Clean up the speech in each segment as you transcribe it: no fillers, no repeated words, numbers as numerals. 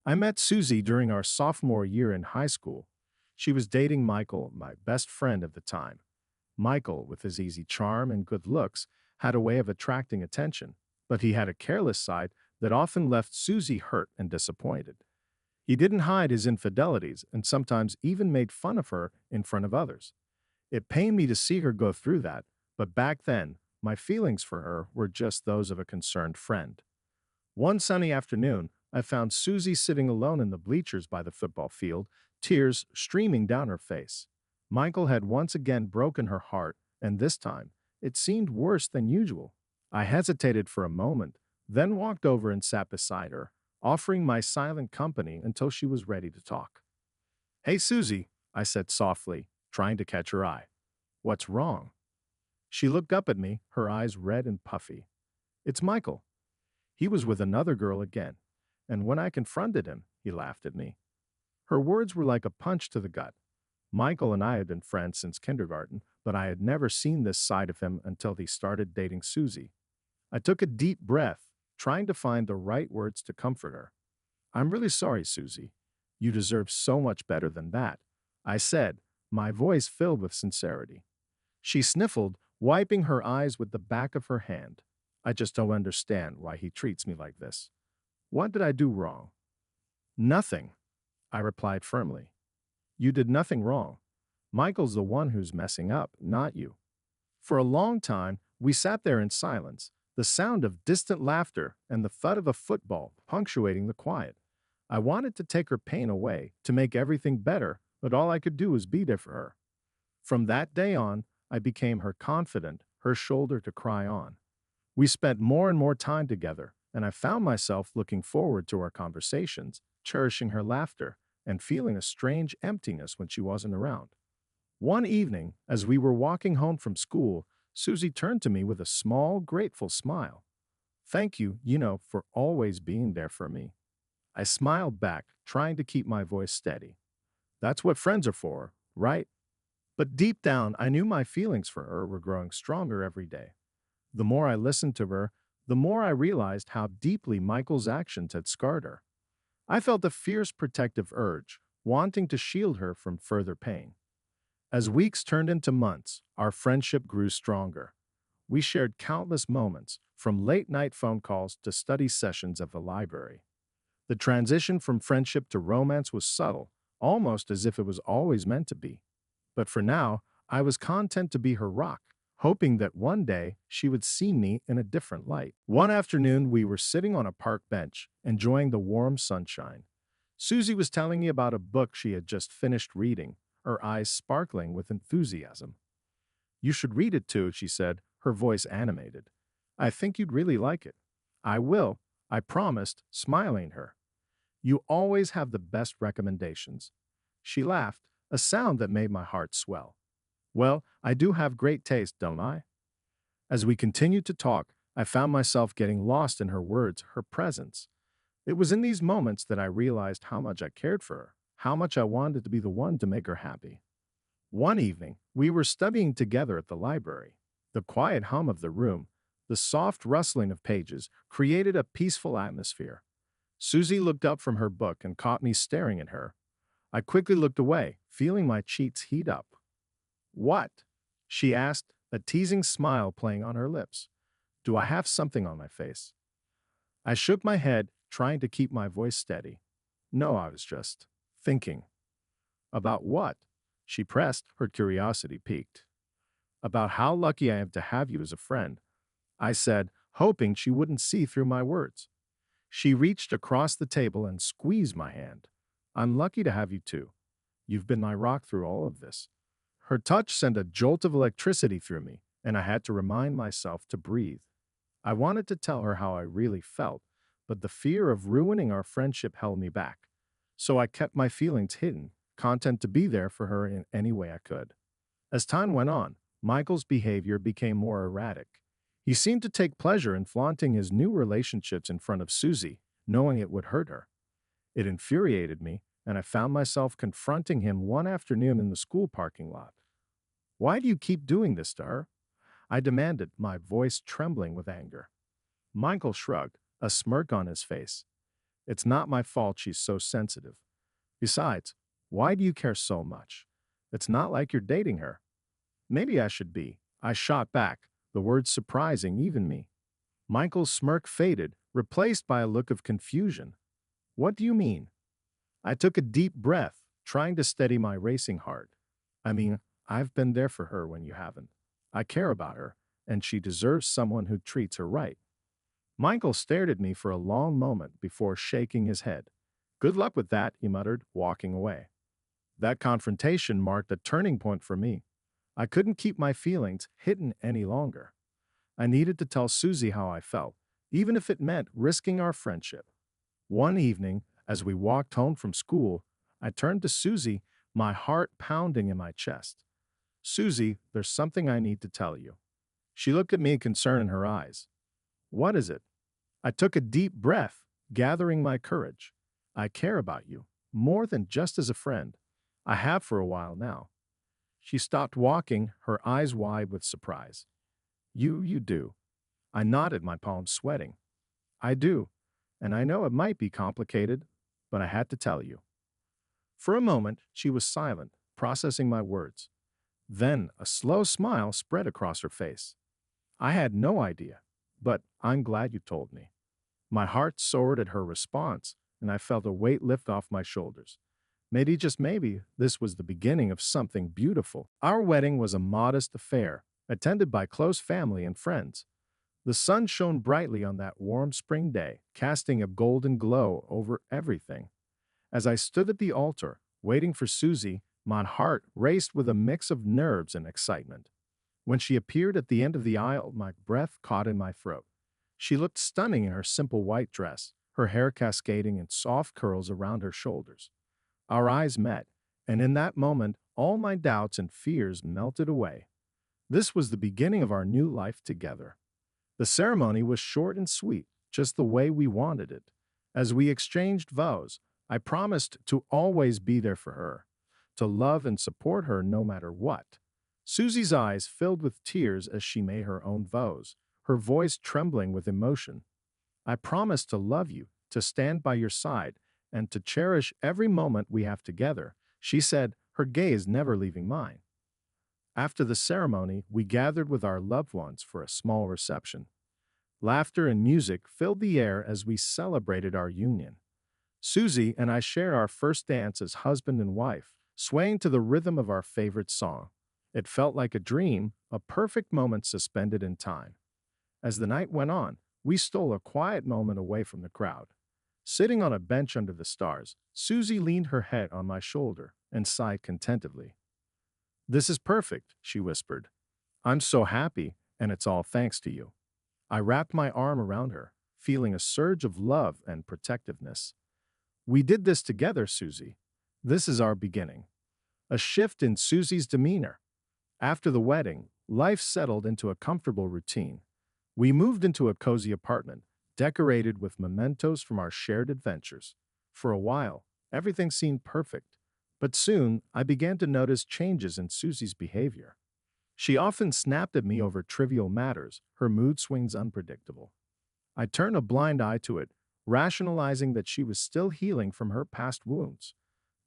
I met Susie during our sophomore year in high school. She was dating Michael, my best friend at the time. Michael, with his easy charm and good looks, had a way of attracting attention, but he had a careless side that often left Susie hurt and disappointed. He didn't hide his infidelities and sometimes even made fun of her in front of others. It pained me to see her go through that, but back then, my feelings for her were just those of a concerned friend. One sunny afternoon, I found Susie sitting alone in the bleachers by the football field, tears streaming down her face. Michael had once again broken her heart, and this time, it seemed worse than usual. I hesitated for a moment, then walked over and sat beside her, offering my silent company until she was ready to talk. "Hey, Susie," I said softly, trying to catch her eye. "What's wrong?" She looked up at me, her eyes red and puffy. "It's Michael. He was with another girl again, and when I confronted him, he laughed at me." Her words were like a punch to the gut. Michael and I had been friends since kindergarten, but I had never seen this side of him until he started dating Susie. I took a deep breath, trying to find the right words to comfort her. "I'm really sorry, Susie. You deserve so much better than that," I said, my voice filled with sincerity. She sniffled, wiping her eyes with the back of her hand. "I just don't understand why he treats me like this. What did I do wrong?" "Nothing," I replied firmly. "You did nothing wrong. Michael's the one who's messing up, not you." For a long time, we sat there in silence, the sound of distant laughter and the thud of a football punctuating the quiet. I wanted to take her pain away, to make everything better, but all I could do was be there for her. From that day on, I became her confidant, her shoulder to cry on. We spent more and more time together, and I found myself looking forward to our conversations, cherishing her laughter, and feeling a strange emptiness when she wasn't around. One evening, as we were walking home from school, Susie turned to me with a small, grateful smile. "Thank you, for always being there for me." I smiled back, trying to keep my voice steady. "That's what friends are for, right?" But deep down, I knew my feelings for her were growing stronger every day. The more I listened to her, the more I realized how deeply Michael's actions had scarred her. I felt a fierce protective urge, wanting to shield her from further pain. As weeks turned into months, our friendship grew stronger. We shared countless moments, from late-night phone calls to study sessions at the library. The transition from friendship to romance was subtle, almost as if it was always meant to be. But for now, I was content to be her rock, hoping that one day she would see me in a different light. One afternoon, we were sitting on a park bench, enjoying the warm sunshine. Susie was telling me about a book she had just finished reading, her eyes sparkling with enthusiasm. "You should read it too," she said, her voice animated. "I think you'd really like it." "I will," I promised, smiling at her. "You always have the best recommendations." She laughed, a sound that made my heart swell. "Well, I do have great taste, don't I?" As we continued to talk, I found myself getting lost in her words, her presence. It was in these moments that I realized how much I cared for her, how much I wanted to be the one to make her happy. One evening, we were studying together at the library. The quiet hum of the room, the soft rustling of pages, created a peaceful atmosphere. Susie looked up from her book and caught me staring at her. I quickly looked away, feeling my cheeks heat up. "What?" she asked, a teasing smile playing on her lips. "Do I have something on my face?" I shook my head, trying to keep my voice steady. "No, I was just thinking." "About what?" she pressed, her curiosity piqued. "About how lucky I am to have you as a friend," I said, hoping she wouldn't see through my words. She reached across the table and squeezed my hand. "I'm lucky to have you too. You've been my rock through all of this." Her touch sent a jolt of electricity through me, and I had to remind myself to breathe. I wanted to tell her how I really felt, but the fear of ruining our friendship held me back. So I kept my feelings hidden, content to be there for her in any way I could. As time went on, Michael's behavior became more erratic. He seemed to take pleasure in flaunting his new relationships in front of Susie, knowing it would hurt her. It infuriated me, and I found myself confronting him one afternoon in the school parking lot. "Why do you keep doing this to her?" I demanded, my voice trembling with anger. Michael shrugged, a smirk on his face. It's not my fault she's so sensitive. Besides, why do you care so much? It's not like you're dating her. Maybe I should be. I shot back, the words surprising even me. Michael's smirk faded, replaced by a look of confusion. What do you mean? I took a deep breath, trying to steady my racing heart. I mean, I've been there for her when you haven't. I care about her, and she deserves someone who treats her right. Michael stared at me for a long moment before shaking his head. Good luck with that, he muttered, walking away. That confrontation marked a turning point for me. I couldn't keep my feelings hidden any longer. I needed to tell Susie how I felt, even if it meant risking our friendship. One evening, as we walked home from school, I turned to Susie, my heart pounding in my chest. Susie, there's something I need to tell you. She looked at me, concern in her eyes. What is it? I took a deep breath, gathering my courage. I care about you, more than just as a friend. I have for a while now. She stopped walking, her eyes wide with surprise. You do. I nodded, my palms sweating. I do, and I know it might be complicated, but I had to tell you. For a moment, she was silent, processing my words. Then a slow smile spread across her face. I had no idea, but I'm glad you told me. My heart soared at her response, and I felt a weight lift off my shoulders. Maybe, just maybe, this was the beginning of something beautiful. Our wedding was a modest affair, attended by close family and friends. The sun shone brightly on that warm spring day, casting a golden glow over everything. As I stood at the altar, waiting for Susie, my heart raced with a mix of nerves and excitement. When she appeared at the end of the aisle, my breath caught in my throat. She looked stunning in her simple white dress, her hair cascading in soft curls around her shoulders. Our eyes met, and in that moment, all my doubts and fears melted away. This was the beginning of our new life together. The ceremony was short and sweet, just the way we wanted it. As we exchanged vows, I promised to always be there for her, to love and support her no matter what. Susie's eyes filled with tears as she made her own vows, her voice trembling with emotion. I promise to love you, to stand by your side, and to cherish every moment we have together, she said, her gaze never leaving mine. After the ceremony, we gathered with our loved ones for a small reception. Laughter and music filled the air as we celebrated our union. Susie and I shared our first dance as husband and wife, swaying to the rhythm of our favorite song. It felt like a dream, a perfect moment suspended in time. As the night went on, we stole a quiet moment away from the crowd. Sitting on a bench under the stars, Susie leaned her head on my shoulder and sighed contentedly. This is perfect, she whispered. I'm so happy, and it's all thanks to you. I wrapped my arm around her, feeling a surge of love and protectiveness. We did this together, Susie. This is our beginning. A shift in Susie's demeanor. After the wedding, life settled into a comfortable routine. We moved into a cozy apartment, decorated with mementos from our shared adventures. For a while, everything seemed perfect, but soon I began to notice changes in Susie's behavior. She often snapped at me over trivial matters, her mood swings unpredictable. I turned a blind eye to it, rationalizing that she was still healing from her past wounds.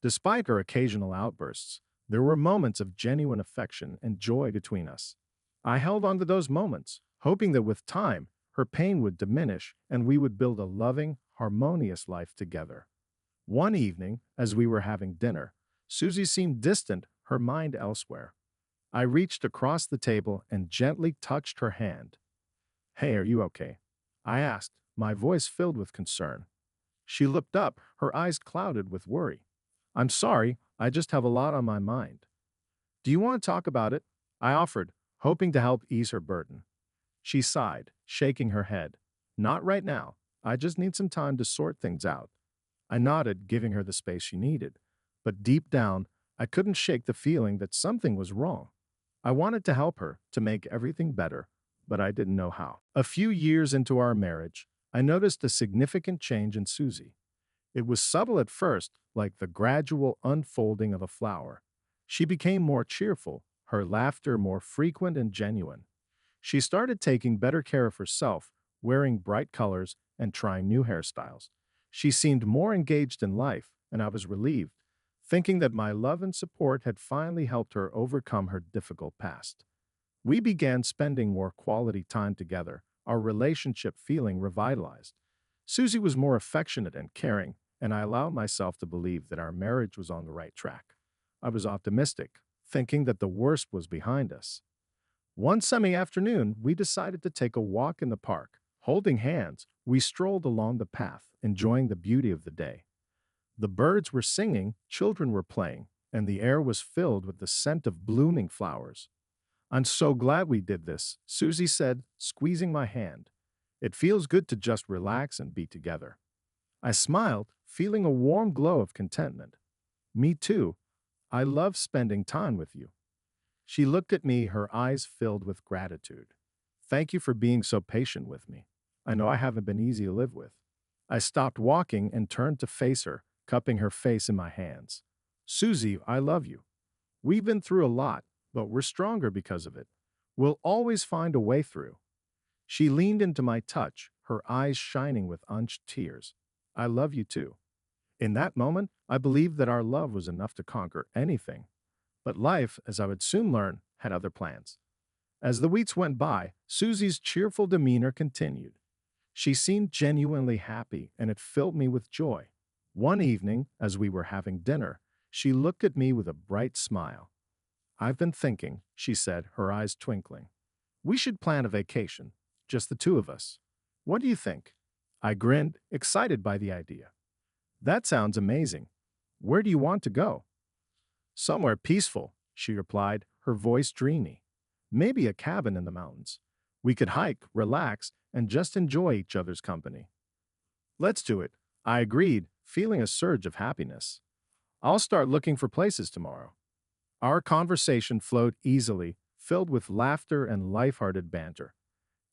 Despite her occasional outbursts, there were moments of genuine affection and joy between us. I held on to those moments, hoping that with time, her pain would diminish and we would build a loving, harmonious life together. One evening, as we were having dinner, Susie seemed distant, her mind elsewhere. I reached across the table and gently touched her hand. Hey, are you okay? I asked, my voice filled with concern. She looked up, her eyes clouded with worry. I'm sorry, I just have a lot on my mind. Do you want to talk about it? I offered, hoping to help ease her burden. She sighed, shaking her head. Not right now. I just need some time to sort things out. I nodded, giving her the space she needed. But deep down, I couldn't shake the feeling that something was wrong. I wanted to help her, to make everything better, but I didn't know how. A few years into our marriage, I noticed a significant change in Susie. It was subtle at first, like the gradual unfolding of a flower. She became more cheerful, her laughter more frequent and genuine. She started taking better care of herself, wearing bright colors and trying new hairstyles. She seemed more engaged in life, and I was relieved, thinking that my love and support had finally helped her overcome her difficult past. We began spending more quality time together, our relationship feeling revitalized. Susie was more affectionate and caring, and I allowed myself to believe that our marriage was on the right track. I was optimistic, thinking that the worst was behind us. One sunny afternoon, we decided to take a walk in the park. Holding hands, we strolled along the path, enjoying the beauty of the day. The birds were singing, children were playing, and the air was filled with the scent of blooming flowers. "I'm so glad we did this," Susie said, squeezing my hand. "It feels good to just relax and be together." I smiled, feeling a warm glow of contentment. "Me too. I love spending time with you." She looked at me, her eyes filled with gratitude. "Thank you for being so patient with me. I know I haven't been easy to live with." I stopped walking and turned to face her, cupping her face in my hands. "Susie, I love you. We've been through a lot, but we're stronger because of it. We'll always find a way through." She leaned into my touch, her eyes shining with unshed tears. "I love you too." In that moment, I believed that our love was enough to conquer anything. But life, as I would soon learn, had other plans. As the weeks went by, Susie's cheerful demeanor continued. She seemed genuinely happy, and it filled me with joy. One evening, as we were having dinner, she looked at me with a bright smile. "I've been thinking," she said, her eyes twinkling. "We should plan a vacation, just the two of us. What do you think?" I grinned, excited by the idea. "That sounds amazing. Where do you want to go?" "Somewhere peaceful," she replied, her voice dreamy. "Maybe a cabin in the mountains. We could hike, relax, and just enjoy each other's company." "Let's do it," I agreed, feeling a surge of happiness. "I'll start looking for places tomorrow." Our conversation flowed easily, filled with laughter and lighthearted banter.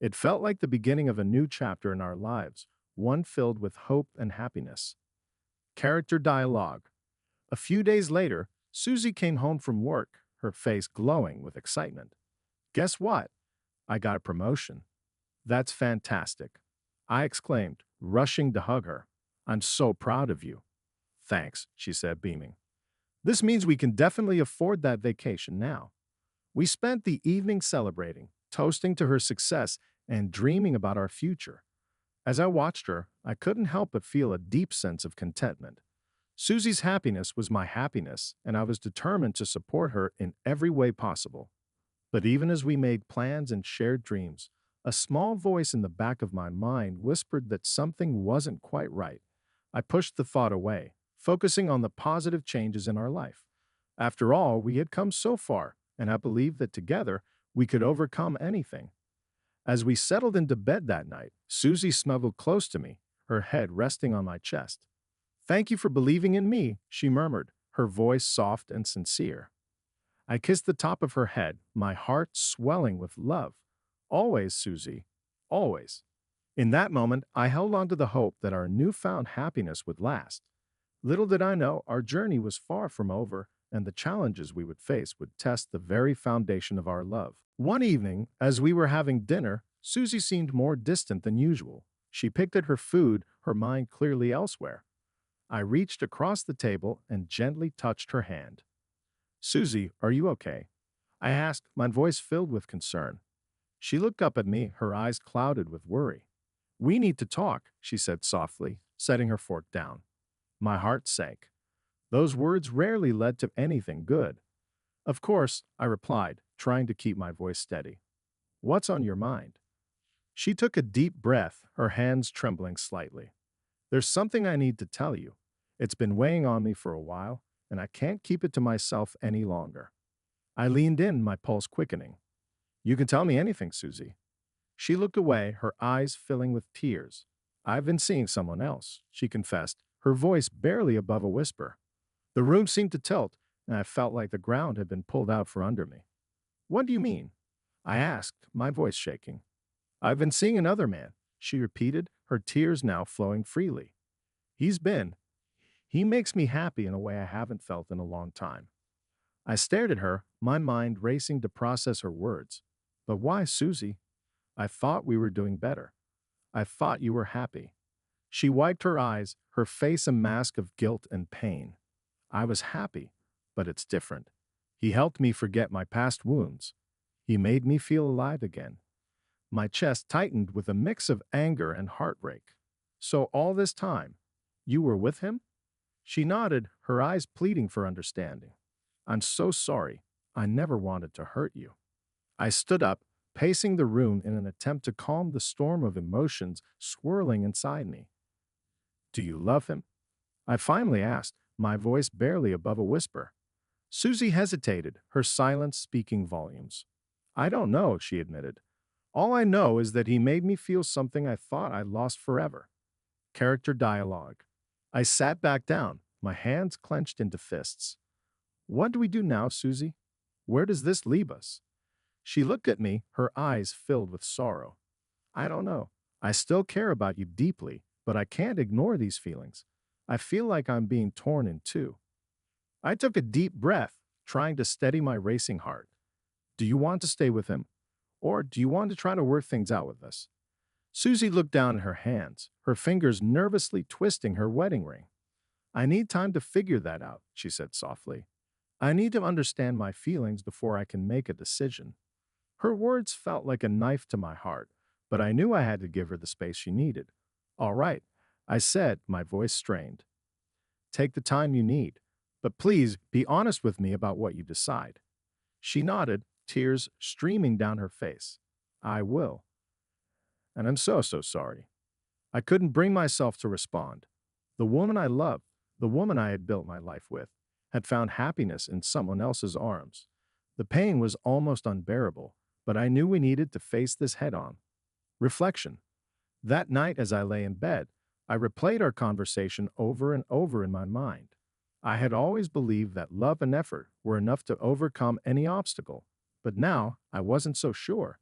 It felt like the beginning of a new chapter in our lives, one filled with hope and happiness. Character dialogue. A few days later, Susie came home from work, her face glowing with excitement. "Guess what? I got a promotion." "That's fantastic," I exclaimed, rushing to hug her. "I'm so proud of you." "Thanks," she said, beaming. "This means we can definitely afford that vacation now." We spent the evening celebrating, toasting to her success, and dreaming about our future. As I watched her, I couldn't help but feel a deep sense of contentment. Susie's happiness was my happiness, and I was determined to support her in every way possible. But even as we made plans and shared dreams, a small voice in the back of my mind whispered that something wasn't quite right. I pushed the thought away, focusing on the positive changes in our life. After all, we had come so far, and I believed that together we could overcome anything. As we settled into bed that night, Susie snuggled close to me, her head resting on my chest. "Thank you for believing in me," she murmured, her voice soft and sincere. I kissed the top of her head, my heart swelling with love. "Always, Susie, always." In that moment, I held on to the hope that our newfound happiness would last. Little did I know our journey was far from over, and the challenges we would face would test the very foundation of our love. One evening, as we were having dinner, Susie seemed more distant than usual. She picked at her food, her mind clearly elsewhere. I reached across the table and gently touched her hand. "Susie, are you okay?" I asked, my voice filled with concern. She looked up at me, her eyes clouded with worry. "We need to talk," she said softly, setting her fork down. My heart sank. Those words rarely led to anything good. "Of course," I replied, trying to keep my voice steady. "What's on your mind?" She took a deep breath, her hands trembling slightly. "There's something I need to tell you. It's been weighing on me for a while, and I can't keep it to myself any longer." I leaned in, my pulse quickening. "You can tell me anything, Susie." She looked away, her eyes filling with tears. "I've been seeing someone else," she confessed, her voice barely above a whisper. The room seemed to tilt, and I felt like the ground had been pulled out from under me. "What do you mean?" I asked, my voice shaking. "I've been seeing another man," she repeated, her tears now flowing freely. "He's been. He makes me happy in a way I haven't felt in a long time." I stared at her, my mind racing to process her words. "But why, Susie? I thought we were doing better. I thought you were happy." She wiped her eyes, her face a mask of guilt and pain. I was happy, but it's different. He helped me forget my past wounds. He made me feel alive again. My chest tightened with a mix of anger and heartbreak. So all this time, you were with him? She nodded, her eyes pleading for understanding. I'm so sorry. I never wanted to hurt you. I stood up, pacing the room in an attempt to calm the storm of emotions swirling inside me. Do you love him? I finally asked, my voice barely above a whisper. Susie hesitated, her silence speaking volumes. I don't know, she admitted. All I know is that he made me feel something I thought I lost forever. Character dialogue. I sat back down, my hands clenched into fists. What do we do now, Susie? Where does this leave us? She looked at me, her eyes filled with sorrow. I don't know. I still care about you deeply, but I can't ignore these feelings. I feel like I'm being torn in two. I took a deep breath, trying to steady my racing heart. Do you want to stay with him? Or do you want to try to work things out with us? Susie looked down at her hands, her fingers nervously twisting her wedding ring. I need time to figure that out, she said softly. I need to understand my feelings before I can make a decision. Her words felt like a knife to my heart, but I knew I had to give her the space she needed. All right, I said, my voice strained. Take the time you need, but please be honest with me about what you decide. She nodded, tears streaming down her face. I will. And I'm so sorry. I couldn't bring myself to respond. The woman I loved, the woman I had built my life with, had found happiness in someone else's arms. The pain was almost unbearable, but I knew we needed to face this head on. Reflection. That night, as I lay in bed, I replayed our conversation over and over in my mind. I had always believed that love and effort were enough to overcome any obstacle, but now I wasn't so sure.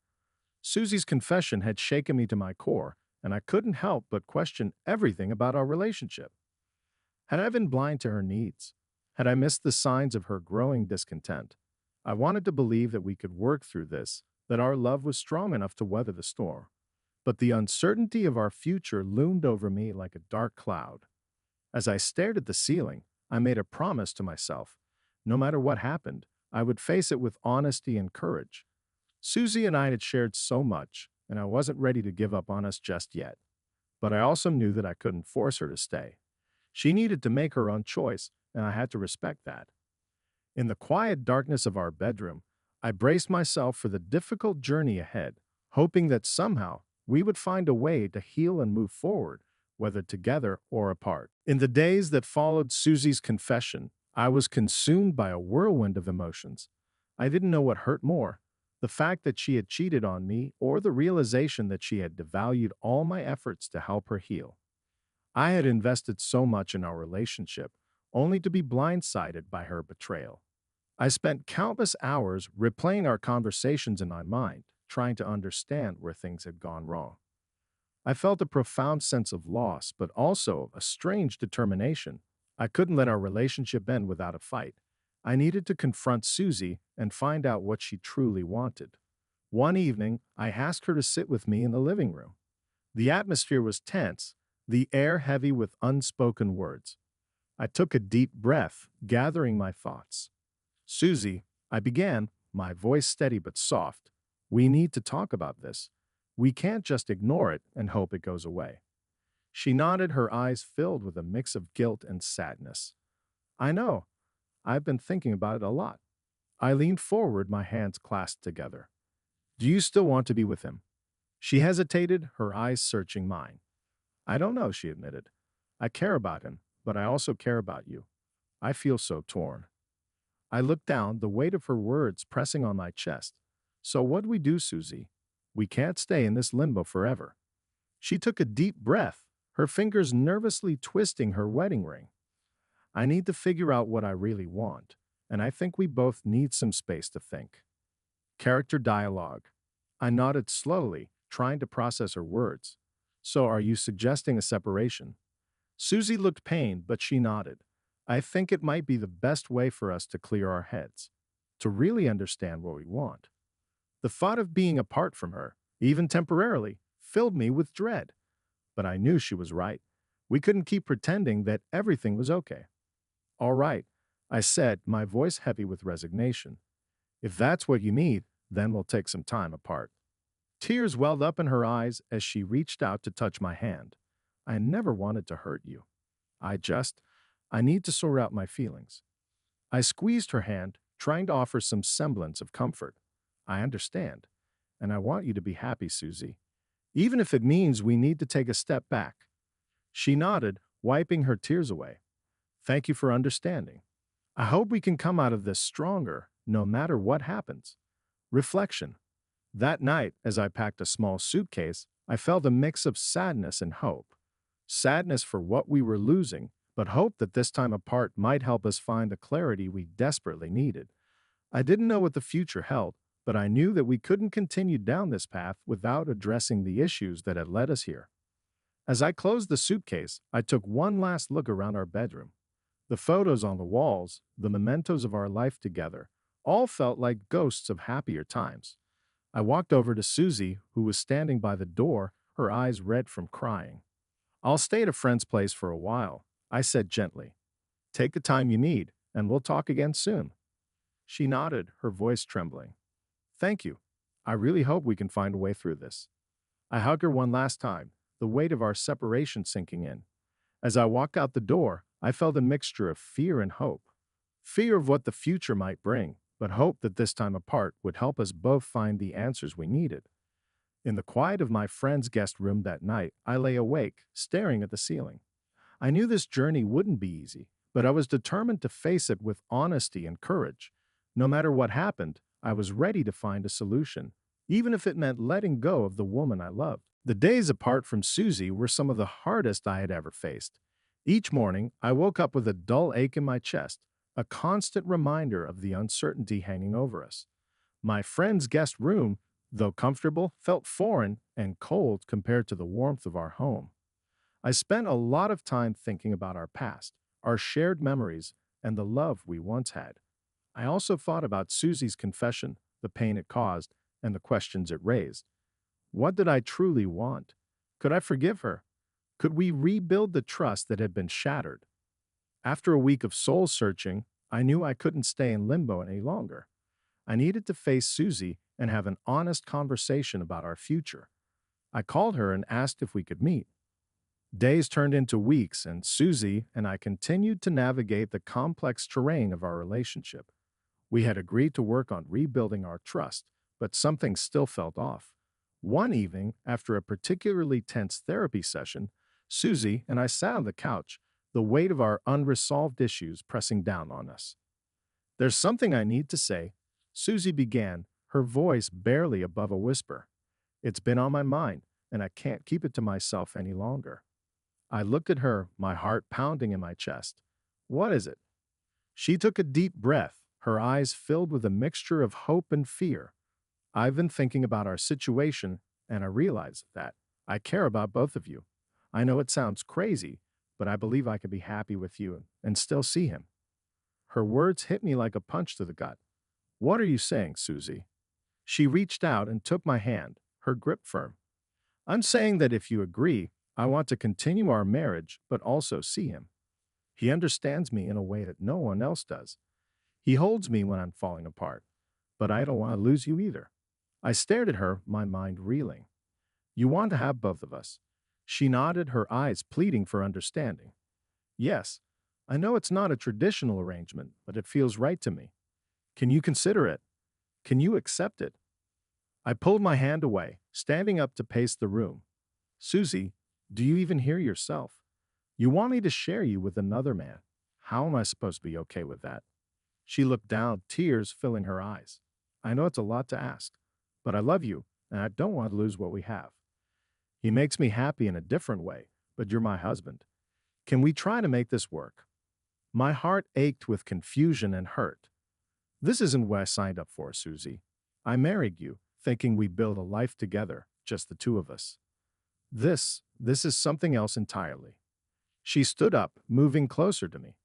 Susie's confession had shaken me to my core, and I couldn't help but question everything about our relationship. Had I been blind to her needs? Had I missed the signs of her growing discontent? I wanted to believe that we could work through this, that our love was strong enough to weather the storm. But the uncertainty of our future loomed over me like a dark cloud. As I stared at the ceiling, I made a promise to myself. No matter what happened, I would face it with honesty and courage. Susie and I had shared so much, and I wasn't ready to give up on us just yet. But I also knew that I couldn't force her to stay. She needed to make her own choice, and I had to respect that. In the quiet darkness of our bedroom, I braced myself for the difficult journey ahead, hoping that somehow we would find a way to heal and move forward, whether together or apart. In the days that followed Susie's confession, I was consumed by a whirlwind of emotions. I didn't know what hurt more, the fact that she had cheated on me or the realization that she had devalued all my efforts to help her heal. I had invested so much in our relationship, only to be blindsided by her betrayal. I spent countless hours replaying our conversations in my mind, trying to understand where things had gone wrong. I felt a profound sense of loss, but also a strange determination. I couldn't let our relationship end without a fight. I needed to confront Susie and find out what she truly wanted. One evening, I asked her to sit with me in the living room. The atmosphere was tense, the air heavy with unspoken words. I took a deep breath, gathering my thoughts. Susie, I began, my voice steady but soft. We need to talk about this. We can't just ignore it and hope it goes away. She nodded, her eyes filled with a mix of guilt and sadness. I know. I've been thinking about it a lot. I leaned forward, my hands clasped together. Do you still want to be with him? She hesitated, her eyes searching mine. I don't know, she admitted. I care about him, but I also care about you. I feel so torn. I looked down, the weight of her words pressing on my chest. So what do we do, Susie? We can't stay in this limbo forever. She took a deep breath, her fingers nervously twisting her wedding ring. I need to figure out what I really want, and I think we both need some space to think. Character dialogue. I nodded slowly, trying to process her words. So are you suggesting a separation? Susie looked pained, but she nodded. I think it might be the best way for us to clear our heads, to really understand what we want. The thought of being apart from her, even temporarily, filled me with dread. But I knew she was right. We couldn't keep pretending that everything was okay. All right, I said, my voice heavy with resignation. If that's what you need, then we'll take some time apart. Tears welled up in her eyes as she reached out to touch my hand. I never wanted to hurt you. I just, I need to sort out my feelings. I squeezed her hand, trying to offer some semblance of comfort. I understand, and I want you to be happy, Susie, even if it means we need to take a step back. She nodded, wiping her tears away. Thank you for understanding. I hope we can come out of this stronger, no matter what happens. Reflection. That night, as I packed a small suitcase, I felt a mix of sadness and hope. Sadness for what we were losing, but hope that this time apart might help us find the clarity we desperately needed. I didn't know what the future held, but I knew that we couldn't continue down this path without addressing the issues that had led us here. As I closed the suitcase, I took one last look around our bedroom. The photos on the walls, the mementos of our life together, all felt like ghosts of happier times. I walked over to Susie, who was standing by the door, her eyes red from crying. I'll stay at a friend's place for a while, I said gently. Take the time you need, and we'll talk again soon. She nodded, her voice trembling. Thank you. I really hope we can find a way through this. I hugged her one last time, the weight of our separation sinking in. As I walked out the door, I felt a mixture of fear and hope. Fear of what the future might bring, but hope that this time apart would help us both find the answers we needed. In the quiet of my friend's guest room that night, I lay awake, staring at the ceiling. I knew this journey wouldn't be easy, but I was determined to face it with honesty and courage. No matter what happened, I was ready to find a solution, even if it meant letting go of the woman I loved. The days apart from Susie were some of the hardest I had ever faced. Each morning, I woke up with a dull ache in my chest, a constant reminder of the uncertainty hanging over us. My friend's guest room, though comfortable, felt foreign and cold compared to the warmth of our home. I spent a lot of time thinking about our past, our shared memories, and the love we once had. I also thought about Susie's confession, the pain it caused, and the questions it raised. What did I truly want? Could I forgive her? Could we rebuild the trust that had been shattered? After a week of soul searching, I knew I couldn't stay in limbo any longer. I needed to face Susie and have an honest conversation about our future. I called her and asked if we could meet. Days turned into weeks, and Susie and I continued to navigate the complex terrain of our relationship. We had agreed to work on rebuilding our trust, but something still felt off. One evening, after a particularly tense therapy session, Susie and I sat on the couch, the weight of our unresolved issues pressing down on us. There's something I need to say, Susie began, her voice barely above a whisper. It's been on my mind, and I can't keep it to myself any longer. I looked at her, my heart pounding in my chest. What is it? She took a deep breath, her eyes filled with a mixture of hope and fear. I've been thinking about our situation, and I realize that I care about both of you. I know it sounds crazy, but I believe I could be happy with you and still see him. Her words hit me like a punch to the gut. What are you saying, Susie? She reached out and took my hand, her grip firm. I'm saying that if you agree, I want to continue our marriage, but also see him. He understands me in a way that no one else does. He holds me when I'm falling apart, but I don't want to lose you either. I stared at her, my mind reeling. You want to have both of us. She nodded, her eyes pleading for understanding. Yes, I know it's not a traditional arrangement, but it feels right to me. Can you consider it? Can you accept it? I pulled my hand away, standing up to pace the room. Susie, do you even hear yourself? You want me to share you with another man. How am I supposed to be okay with that? She looked down, tears filling her eyes. I know it's a lot to ask, but I love you, and I don't want to lose what we have. He makes me happy in a different way, but you're my husband. Can we try to make this work? My heart ached with confusion and hurt. This isn't what I signed up for, Susie. I married you, thinking we'd build a life together, just the two of us. This is something else entirely. She stood up, moving closer to me.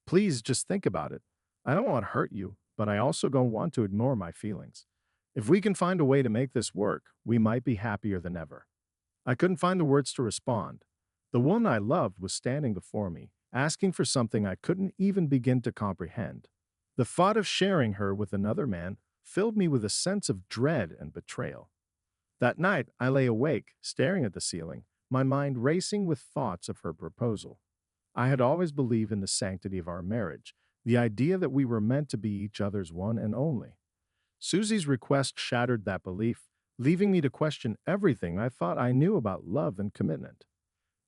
Please just think about it. I don't want to hurt you, but I also don't want to ignore my feelings. If we can find a way to make this work, we might be happier than ever. I couldn't find the words to respond. The one I loved was standing before me, asking for something I couldn't even begin to comprehend. The thought of sharing her with another man filled me with a sense of dread and betrayal. That night, I lay awake, staring at the ceiling, my mind racing with thoughts of her proposal. I had always believed in the sanctity of our marriage, the idea that we were meant to be each other's one and only. Susie's request shattered that belief, leaving me to question everything I thought I knew about love and commitment.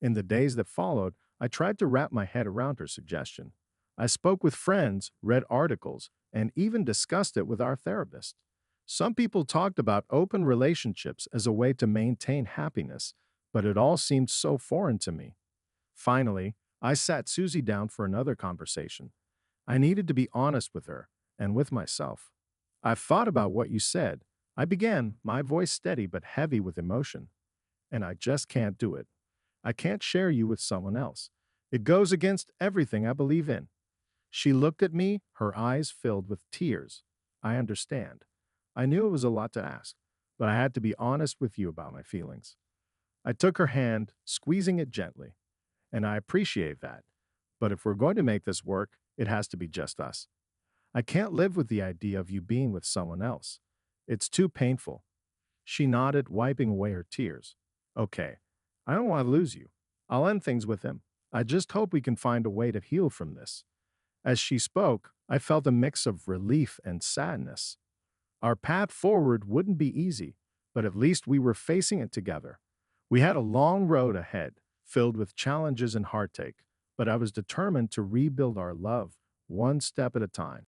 In the days that followed, I tried to wrap my head around her suggestion. I spoke with friends, read articles, and even discussed it with our therapist. Some people talked about open relationships as a way to maintain happiness, but it all seemed so foreign to me. Finally, I sat Susie down for another conversation. I needed to be honest with her and with myself. I've thought about what you said. I began, my voice steady but heavy with emotion. And I just can't do it. I can't share you with someone else. It goes against everything I believe in. She looked at me, her eyes filled with tears. I understand. I knew it was a lot to ask, but I had to be honest with you about my feelings. I took her hand, squeezing it gently, and I appreciate that. But if we're going to make this work, it has to be just us. I can't live with the idea of you being with someone else. It's too painful. She nodded, wiping away her tears. Okay, I don't want to lose you. I'll end things with him. I just hope we can find a way to heal from this. As she spoke, I felt a mix of relief and sadness. Our path forward wouldn't be easy, but at least we were facing it together. We had a long road ahead, filled with challenges and heartache, but I was determined to rebuild our love, one step at a time.